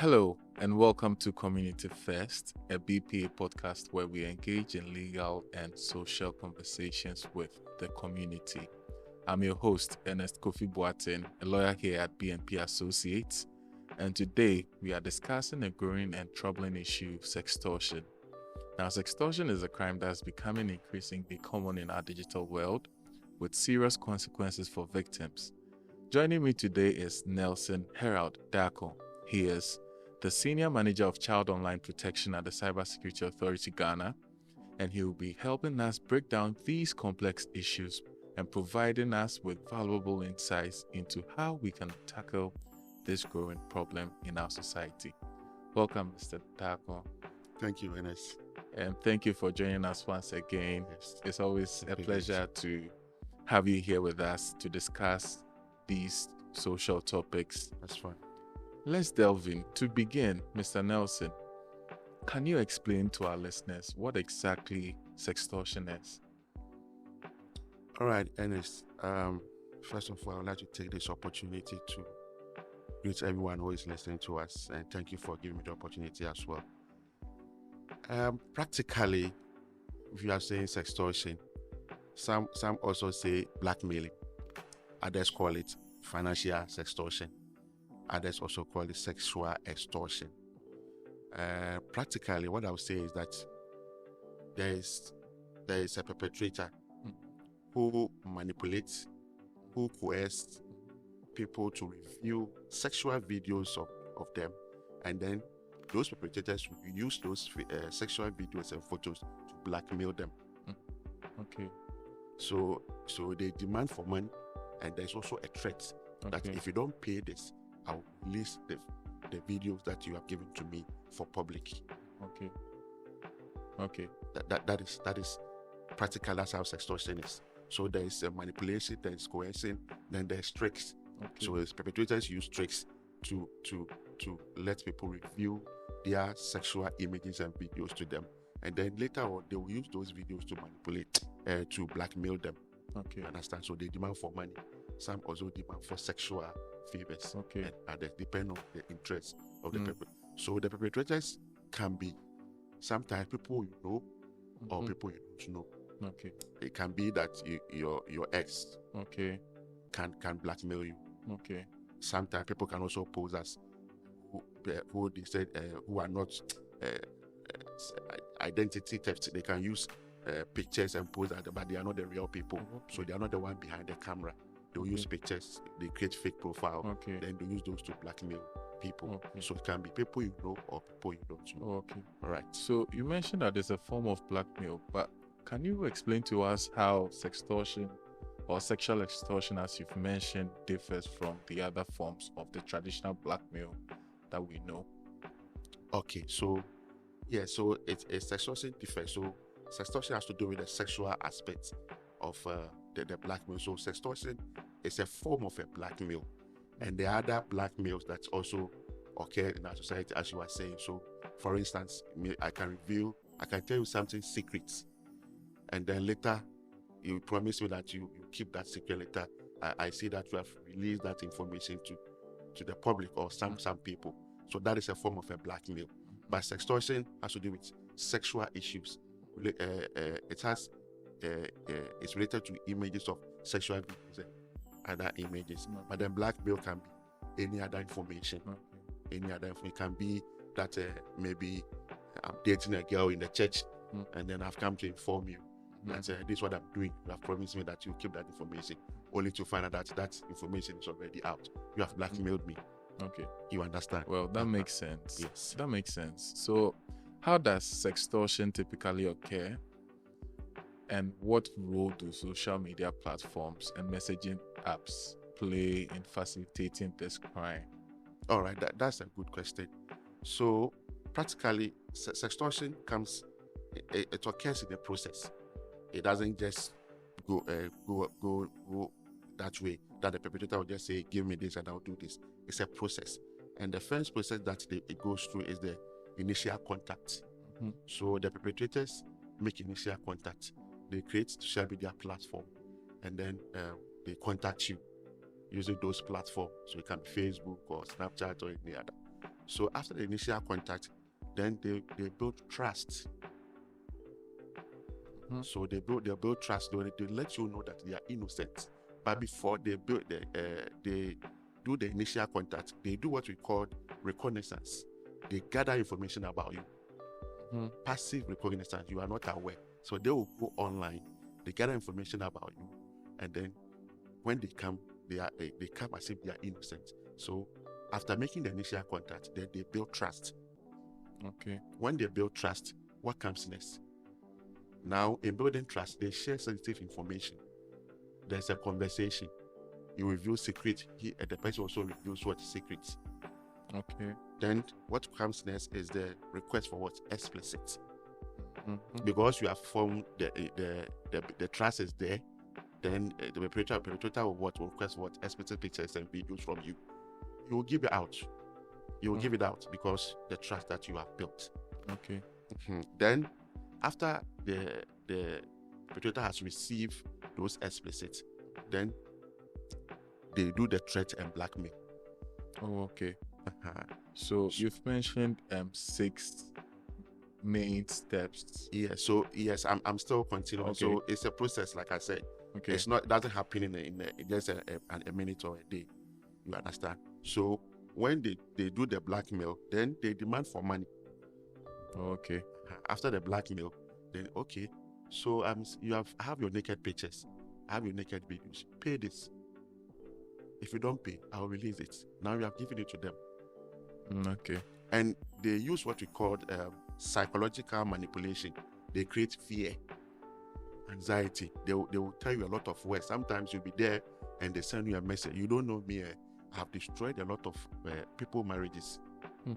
Hello, and welcome to Community First, a BPA podcast where we engage in legal and social conversations with the community. I'm your host, Ernest Kofi Boateng, a lawyer here at BNP Associates, and today we are discussing a growing and troubling issue, sextortion. Now, sextortion is a crime that's becoming increasingly common in our digital world, with serious consequences for victims. Joining me today is Nelson Herald Darko. He is the Senior Manager of Child Online Protection at the Cybersecurity Authority Ghana, and he will be helping us break down these complex issues and providing us with valuable insights into how we can tackle this growing problem in our society. Welcome, Mr. Darko. Thank you, Ernest. And thank you for joining us once again. Yes. It's always a pleasure to have you here with us to discuss these social topics. That's fine. Let's delve in. To begin, Mr. Nelson, can you explain to our listeners what exactly sextortion is? All right, Ernest. First of all, I'd like to take this opportunity to greet everyone who is listening to us, and thank you for giving me the opportunity as well. Practically, if you are saying sextortion, some also say blackmailing. Others call it financial sextortion. Others also call it sexual extortion. Practically, what I would say is that there is a perpetrator who manipulates, who coerces people to review sexual videos of them, and then those perpetrators will use those sexual videos and photos to blackmail them. Okay. So they demand for money, and there's also a threat that if you don't pay this, I'll release the videos that you have given to me for public. Okay. That is practical. That's how sextortion is. So there is a manipulation, there is coercing, then there's tricks. Okay. So as perpetrators use tricks to let people review their sexual images and videos to them, and then later on they will use those videos to manipulate, to blackmail them. Okay. You understand? So they demand for money. Some also demand for sexual favors. Okay. And they depend on the interests of the perpetrators. So the perpetrators can be sometimes people you know or people you don't know. Okay. It can be that your ex can blackmail you. Okay. Sometimes people can also pose as who they said who are not identity theft. They can use pictures and pose at them, but they are not the real people. So they are not the one behind the camera. They'll use pictures, they create fake profile, then they use those to blackmail people. So it can be people you know or people you don't know. Okay. All right. So you mentioned that there's a form of blackmail, but can you explain to us how sextortion or sexual extortion, as you've mentioned, differs from the other forms of the traditional blackmail that we know? Okay, so sextortion differs. So sextortion has to do with the sexual aspect of the blackmail. So sextortion is a form of a blackmail, and there are other blackmails that also occur in our society, as you are saying. So, for instance, I can tell you something secret, and then later you promise me that you keep that secret. Later, I see that you have released that information to the public or some people. So that is a form of a blackmail. But sextortion has to do with sexual issues. It's related to images of sexual videos and other images. But then blackmail can be any other information. Any other information. It can be that maybe I'm dating a girl in the church, and then I've come to inform you that this is what I'm doing. You have promised me that you keep that information, only to find out that information is already out. You have blackmailed me. Okay. You understand? Well, that makes sense. Yes. That makes sense. So how does sextortion typically occur? And what role do social media platforms and messaging apps play in facilitating this crime? All right, that's a good question. So practically, sextortion it occurs in the process. It doesn't just go that way, that the perpetrator will just say, give me this and I'll do this. It's a process. And the first process that it goes through is the initial contact. So the perpetrators make initial contact. They create social media platform, and then they contact you using those platforms. So it can be Facebook or Snapchat or any other. So after the initial contact, then they build trust. So they build trust. They let you know that they are innocent. But before they do the initial contact, they do what we call reconnaissance. They gather information about you. Passive reconnaissance, you are not aware. So they will go online, they gather information about you, and then when they come, they come as if they are innocent. So after making the initial contact, then they build trust. Okay. When they build trust, what comes next? Now, in building trust, they share sensitive information. There's a conversation. You reveal secret. The person also reveals what secrets. Okay. Then what comes next is the request for what? Explicit. Because you have formed the trust is there, then the perpetrator will request what? Explicit pictures and videos from you. You will give it out. You will give it out because the trust that you have built. Okay. Then after the perpetrator has received those explicit, then they do the threat and blackmail. Oh, okay. So you've mentioned 6 main steps. Yes, I'm still continuing. Okay. So it's a process, like I said. Okay. It doesn't happen in just a minute or a day. You understand? So when they do the blackmail, then they demand for money. Okay. After the blackmail, then okay. So you have your naked pictures, I have your naked videos. Pay this. If you don't pay, I'll release it. Now you have given it to them. Okay. And they use what we call psychological manipulation. They create fear, anxiety. They will tell you a lot of words. Sometimes you'll be there and they send you a message. You don't know me. I have destroyed a lot of people's marriages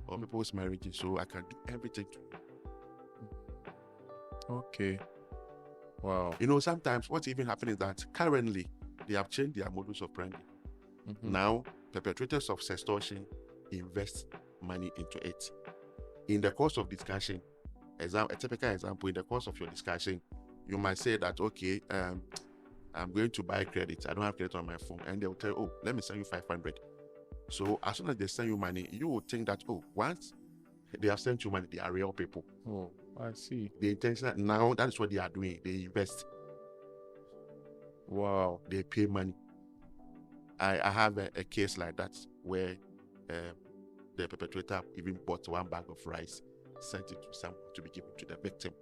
or people's marriages, so I can do everything to you. Okay. Wow. Sometimes what's even happening is that currently they have changed their modus operandi. Now, perpetrators of sextortion invest money into it. In the course of discussion, a typical example, in the course of your discussion, you might say that, okay, I'm going to buy credit. I don't have credit on my phone. And they'll tell you, oh, let me send you 500. So as soon as they send you money, you will think that, oh, once they have sent you money, they are real people. Oh, I see. The intention now, that is what they are doing. They invest. Wow. They pay money. I have a case like that where the perpetrator even bought 1 bag of rice, sent it to someone to be given to the victim.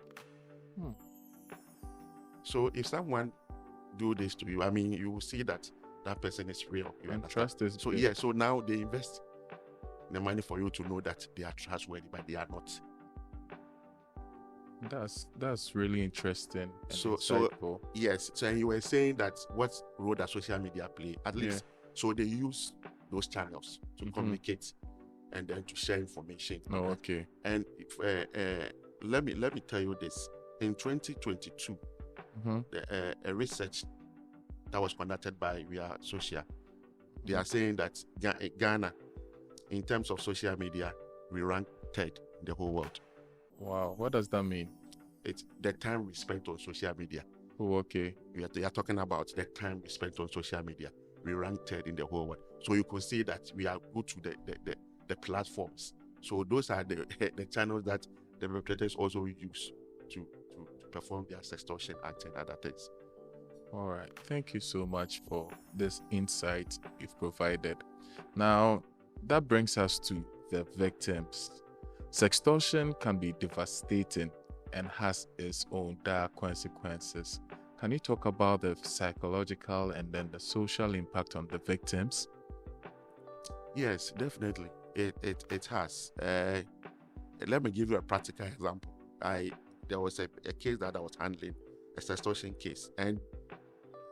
So if someone do this to you, you will see that person is real. You understand? Trust is so big. so now they invest the money for you to know that they are trustworthy, but they are not. That's really interesting and so insightful. Yes. So you were saying that what role does social media play? At least, so they use those channels to communicate and then to share information. Oh, okay. And let me tell you this: in 2022, a research that was conducted by Via Social, they are saying that Ghana, in terms of social media, we rank 3rd in the whole world. Wow, what does that mean? It's the time we spent on social media. Oh, okay. We are talking about the time we spent on social media. We rank 3rd in the whole world. So you could see that we are good to the platforms. So those are the channels that the perpetrators also use to perform their sextortion acts and other things. All right. Thank you so much for this insight you've provided. Now, that brings us to the victims. Sextortion can be devastating and has its own dire consequences. Can you talk about the psychological and then the social impact on the victims? Yes, definitely. It has. Let me give you a practical example. There was a case that I was handling, a sextortion case, and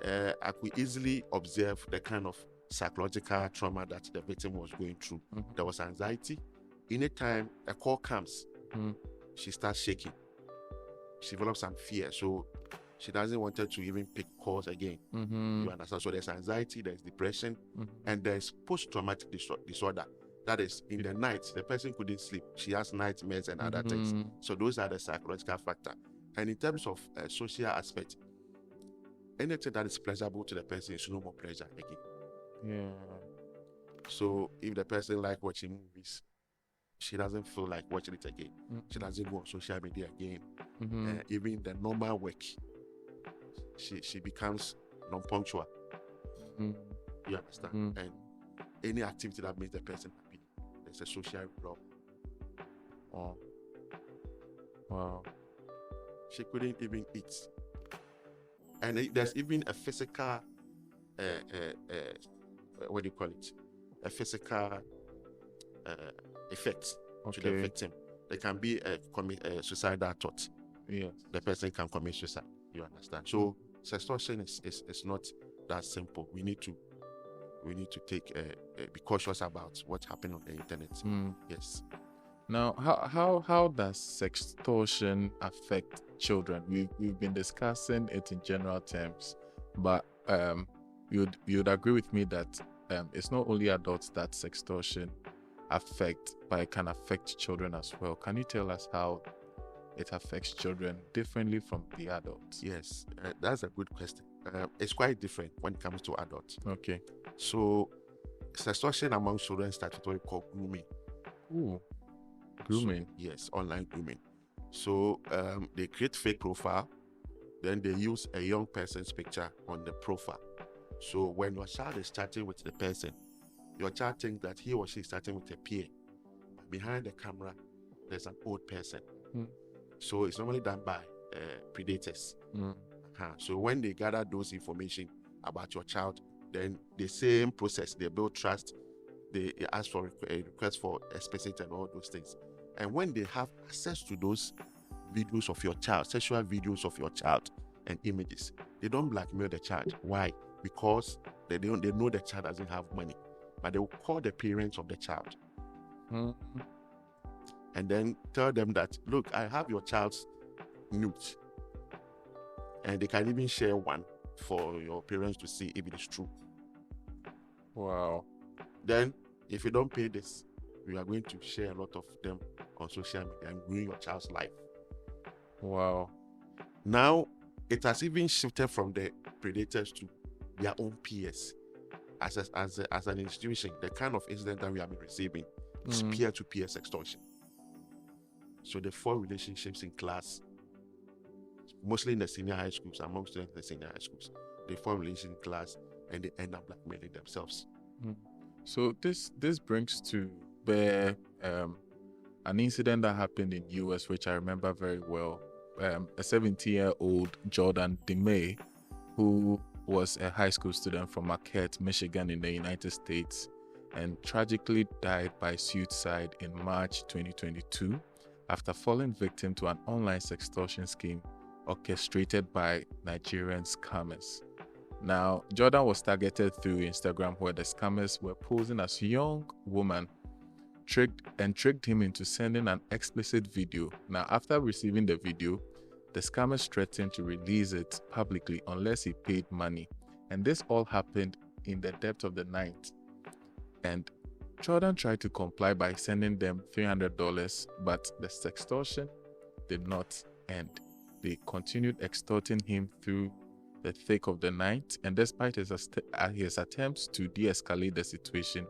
I could easily observe the kind of psychological trauma that the victim was going through. There was anxiety. Anytime a call comes, she starts shaking. She develops some fear, so she doesn't want to even pick calls again. You understand? So there's anxiety, there's depression, and there's post-traumatic disorder. That is, in the night, the person couldn't sleep. She has nightmares and other things. So those are the psychological factor. And in terms of social aspect, anything that is pleasurable to the person is no more pleasure again. Yeah. So if the person like watching movies, she doesn't feel like watching it again. She doesn't go on social media again. Mm-hmm. Even the normal work, she becomes non-punctual. Mm-hmm. You understand? Mm-hmm. And any activity that makes the person happy, there's a social problem. Oh. Wow. She couldn't even eat. And there's even a physical, what do you call it? A physical effect to the victim. There can be a suicidal thought. Yes. The person can commit suicide. You understand? So sextortion is not that simple. We need to take be cautious about what's happening on the internet. Yes. Now, how does sextortion affect children? We've been discussing it in general terms, but you'd agree with me that it's not only adults that sextortion affect, but it can affect children as well. Can you tell us how it affects children differently from the adults? Yes, that's a good question. It's quite different when it comes to adults. Okay. So, sextortion among children starts with what we call grooming. Ooh. Grooming. So, yes, online grooming. So they create fake profile, then they use a young person's picture on the profile. So when your child is chatting with the person, your child thinks that he or she is chatting with a peer. But behind the camera, there's an old person. So it's normally done by predators. So when they gather those information about your child, then the same process, they build trust, they ask for a request for explicit and all those things. And when they have access to those videos of your child, sexual videos of your child and images, they don't blackmail the child. Why? Because they know the child doesn't have money, but they will call the parents of the child and then tell them that, look, I have your child's nudes, and they can even share one for your parents to see if it is true. Wow. Then, if you don't pay this, we are going to share a lot of them on social media and ruin your child's life. Wow. Now, it has even shifted from the predators to their own peers. As an institution, the kind of incident that we have been receiving is peer-to-peer sextortion. So they form relationships in class, mostly in the senior high schools, among students in the senior high schools. They form relationships in class and they end up blackmailing themselves. So this brings to bear an incident that happened in US, which I remember very well. A 17-year-old Jordan DeMay, who was a high school student from Marquette, Michigan in the United States, and tragically died by suicide in March 2022 after falling victim to an online sextortion scheme orchestrated by Nigerian scammers. Now, Jordan was targeted through Instagram, where the scammers were posing as young women, tricked him into sending an explicit video. Now, after receiving the video, the scammers threatened to release it publicly unless he paid money. And this all happened in the depth of the night. And Jordan tried to comply by sending them $300, but the sextortion did not end. They continued extorting him through the thick of the night, and despite his attempts to de-escalate the situation,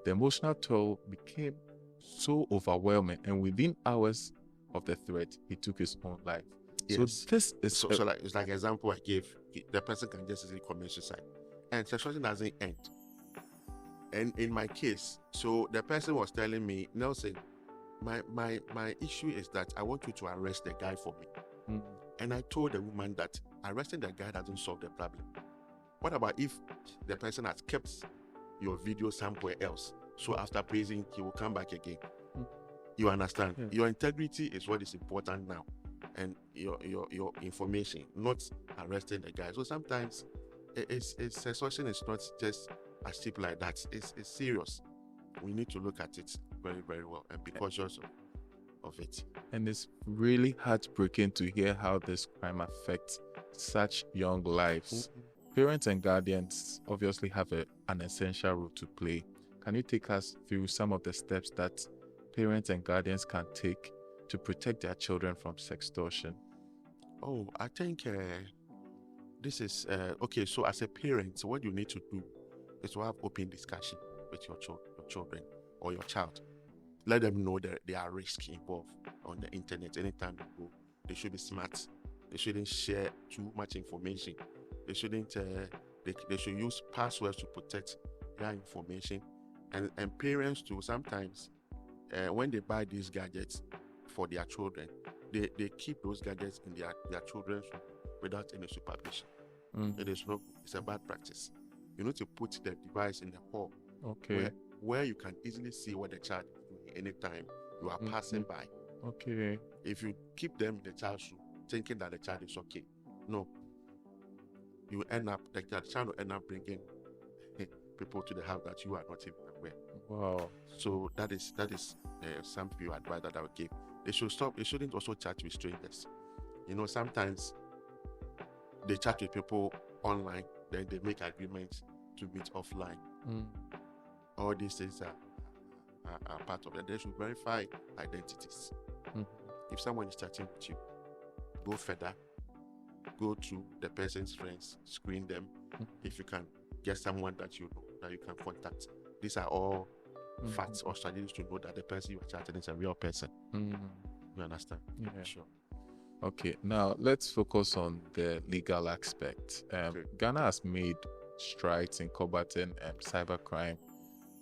the emotional toll became so overwhelming, and within hours of the threat, he took his own life. Yes. So this is so like it's like an example I gave. The person can just easily commit suicide, and sextortion doesn't end. And in my case, so the person was telling me, Nelson, my issue is that I want you to arrest the guy for me. And I told the woman that arresting the guy doesn't solve the problem. What about if the person has kept your video somewhere else? So after praising, he will come back again. You understand? Yeah. Your integrity is what is important now, and your information, not arresting the guy. So sometimes sextortion is not just as cheap like that. It's serious. We need to look at it very, very well and be cautious of it. And it's really heartbreaking to hear how this crime affects such young lives. Parents and guardians obviously have an essential role to play. Can you take us through some of the steps that parents and guardians can take to protect their children from sextortion? Oh, I think this is okay. So as a parent, what you need to do is to have open discussion with your children or your child. let them know that there are risks involved on the internet. Anytime they go, they should be smart. They shouldn't share too much information. They shouldn't. They should use passwords to protect their information. And parents too. Sometimes, when they buy these gadgets for their children, they keep those gadgets in their children's room without any supervision. It is not. It's a bad practice. You need to put the device in the hall, where you can easily see what the child is doing anytime you are passing by. Okay. If you keep them in the child's room, thinking that the child is okay, no, you end up the child will end up bringing people to the house that you are not even aware. Wow. So that is some few advice that I would give. They should stop. They shouldn't also chat with strangers. Sometimes they chat with people online, then they make agreements to meet offline. All these things are part of it. They should verify identities. If someone is chatting with you, go further, go to the person's friends, screen them. If you can get someone that you know that you can contact. These are all facts or strategies to know that the person you are chatting is a real person. You understand? Yeah. Sure. Okay, now let's focus on the legal aspect. Ghana has made strides in combating cybercrime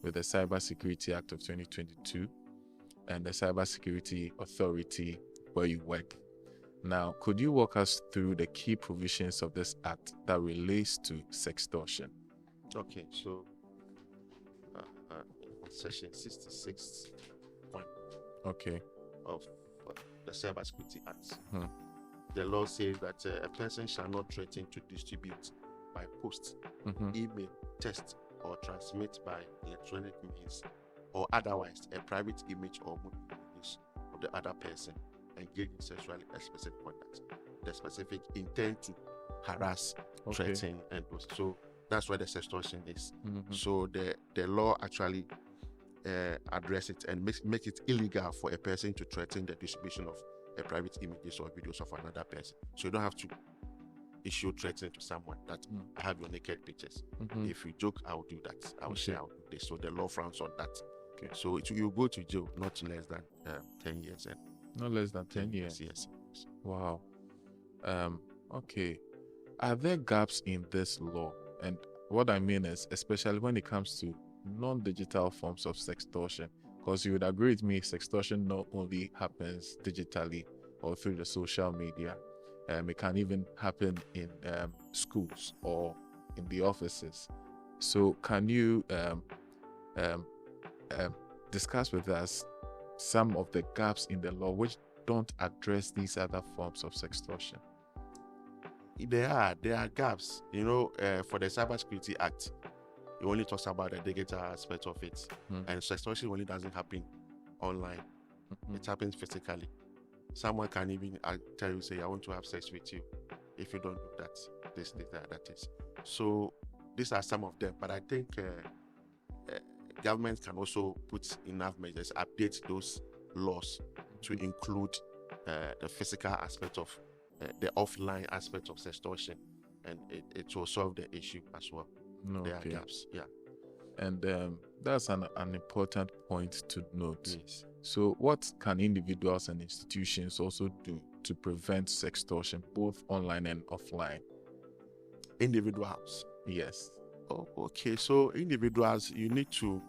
with the Cybersecurity Act of 2022 and the Cybersecurity Authority where you work. Now, could you walk us through the key provisions of this act that relates to sextortion? Okay, so section 66 of the Cybersecurity Act, the law says that a person shall not threaten to distribute by post, email, text, or transmit by electronic means or otherwise a private image or image of the other person engaged in sexually explicit conduct. The specific intent to harass, threaten, and those. So that's where the sextortion is. So the law actually address it and make it illegal for a person to threaten the distribution of a private images or videos of another person. So you don't have to issue threatening to someone that I have your naked pictures. If you joke, I will do that. I will say I will do this. So the law frowns on that. So you go to jail not less than 10 years. Not less than 10 years? Yes. Wow. Okay. Are there gaps in this law? And what I mean is, especially when it comes to non-digital forms of sextortion, because you would agree with me, sextortion not only happens digitally or through the social media, it can even happen in schools or in the offices. So can you discuss with us some of the gaps in the law which don't address these other forms of sextortion? There are gaps. For the Cybersecurity Act, it only talks about the digital aspect of it, and sextortion only doesn't happen online. It happens physically. Someone can even tell you, say, I want to have sex with you. If you don't do that, this, that is. So these are some of them. But I think government can also put enough measures, update those laws to include the physical aspect of the offline aspect of sextortion, and it will solve the issue as well. There are gaps. Yeah. And that's an important point to note. Yes. So what can individuals and institutions also do to prevent sextortion, both online and offline? Individuals? Yes. Oh, okay. So individuals, you need to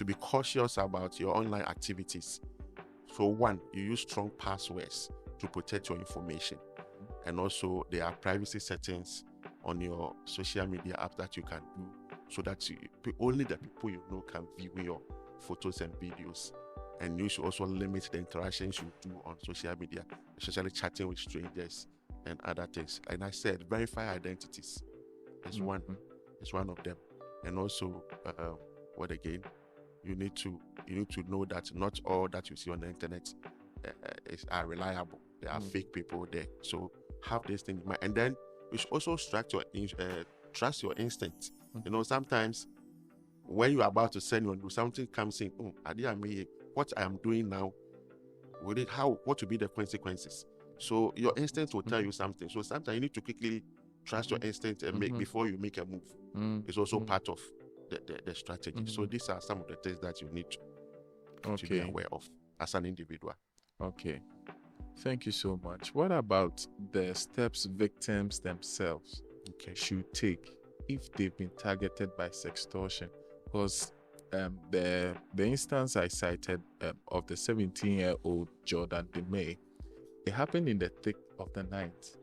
be cautious about your online activities. So one, you use strong passwords to protect your information. And also there are privacy settings on your social media app that you can do so that only the people you know can view your photos and videos. And you should also limit the interactions you do on social media, especially chatting with strangers and other things. Like I said, verify identities is one of them. And also, what again? You need to know that not all that you see on the internet are reliable. There are fake people there. So have this thing in mind. And then you should also trust your instinct. Sometimes when you are about to send one, something comes in. What I am doing now, what will be the consequences? So your instinct will tell you something. So sometimes you need to quickly trust your instinct and make before you make a move. It's also part of the strategy. So these are some of the things that you need to to be Okay. aware of as an individual. Okay. Thank you so much. What about the steps victims themselves Okay. should take if they've been targeted by sextortion? Because the instance I cited of the 17-year-old Jordan DeMay, it happened in the thick of the night,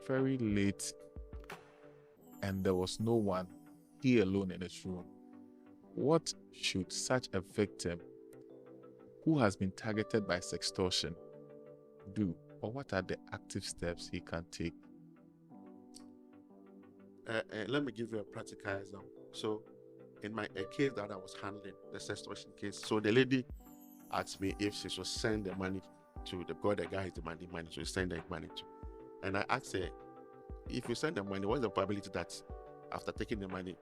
very late, and there was no one, he alone in his room. What should such a victim who has been targeted by sextortion do, or what are the active steps he can take? Let me give you a practical example. So, in a case that I was handling, the sextortion case, so the lady asked me if she should send the money to the guy is demanding money, so send the money to. And I asked her, if you send the money, what's the probability that after taking the money,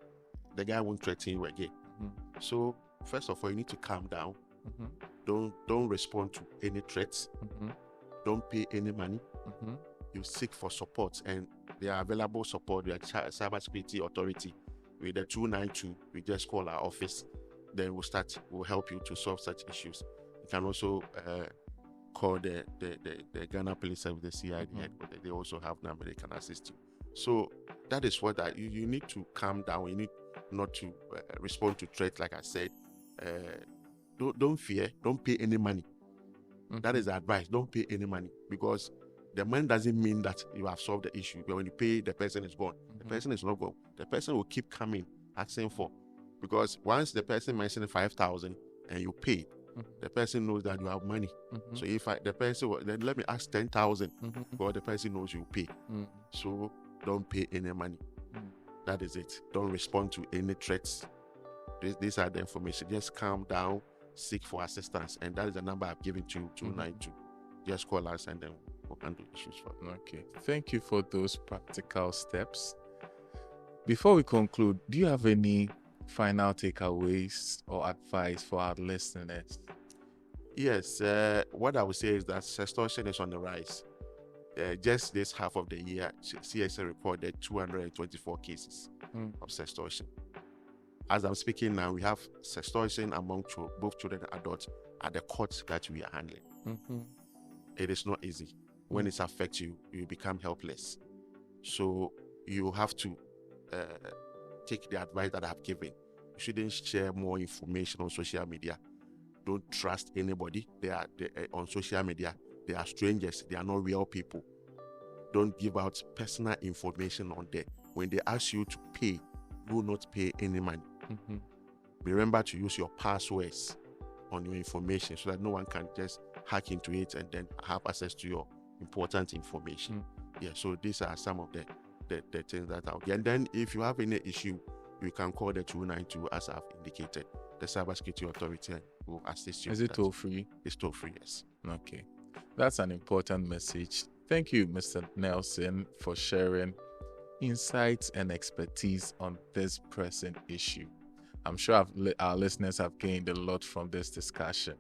the guy won't threaten you again? So, first of all, you need to calm down. Don't respond to any threats. Don't pay any money. You seek for support, and there are available support with the cybersecurity authority. With the 292, we just call our office. Then we'll help you to solve such issues. You can also call the Ghana Police Service, the CID headquarters. They also have number, they can assist you. So that is what you need to calm down. You need not to respond to threats, like I said. Don't fear. Don't pay any money. That is the advice. Don't pay any money, because the money doesn't mean that you have solved the issue. But when you pay, the person is gone. The person is not gone. The person will keep coming, asking for. Because once the person mentioned 5,000 and you pay, the person knows that you have money. So if the person, then let me ask 10,000, because the person knows you pay. So don't pay any money. That is it. Don't respond to any threats. These are the information. Just calm down, seek for assistance, and that is the number I've given to you, 292. Just call us and then we'll handle issues for you. Okay. Thank you for those practical steps. Before we conclude, do you have any final takeaways or advice for our listeners? Yes. What I would say is that sextortion is on the rise. Just this half of the year, CSA reported 224 cases of sextortion. As I'm speaking now, we have sextortion among both children and adults at the courts that we are handling. It is not easy. When it affects you, you become helpless. So you have to take the advice that I've given. You shouldn't share more information on social media. Don't trust anybody. They are on social media. They are strangers. They are not real people. Don't give out personal information on there. When they ask you to pay, do not pay any money. Remember to use your passwords on your information so that no one can just hack into it and then have access to your important information. Yeah, so these are some of the things that I'll get. And then if you have any issue, you can call the 292 as I've indicated. The Cybersecurity Authority will assist you. Is it toll free? It's toll free, yes. Okay. That's an important message. Thank you, Mr. Nelson, for sharing insights and expertise on this present issue. I'm sure our listeners have gained a lot from this discussion.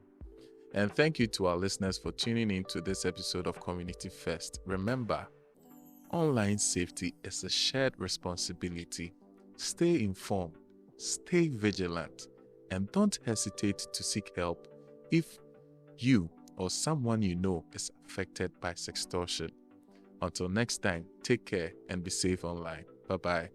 And thank you to our listeners for tuning in to this episode of Community First. Remember, online safety is a shared responsibility. Stay informed, stay vigilant, and don't hesitate to seek help if you or someone you know is affected by sextortion. Until next time, take care and be safe online. Bye-bye.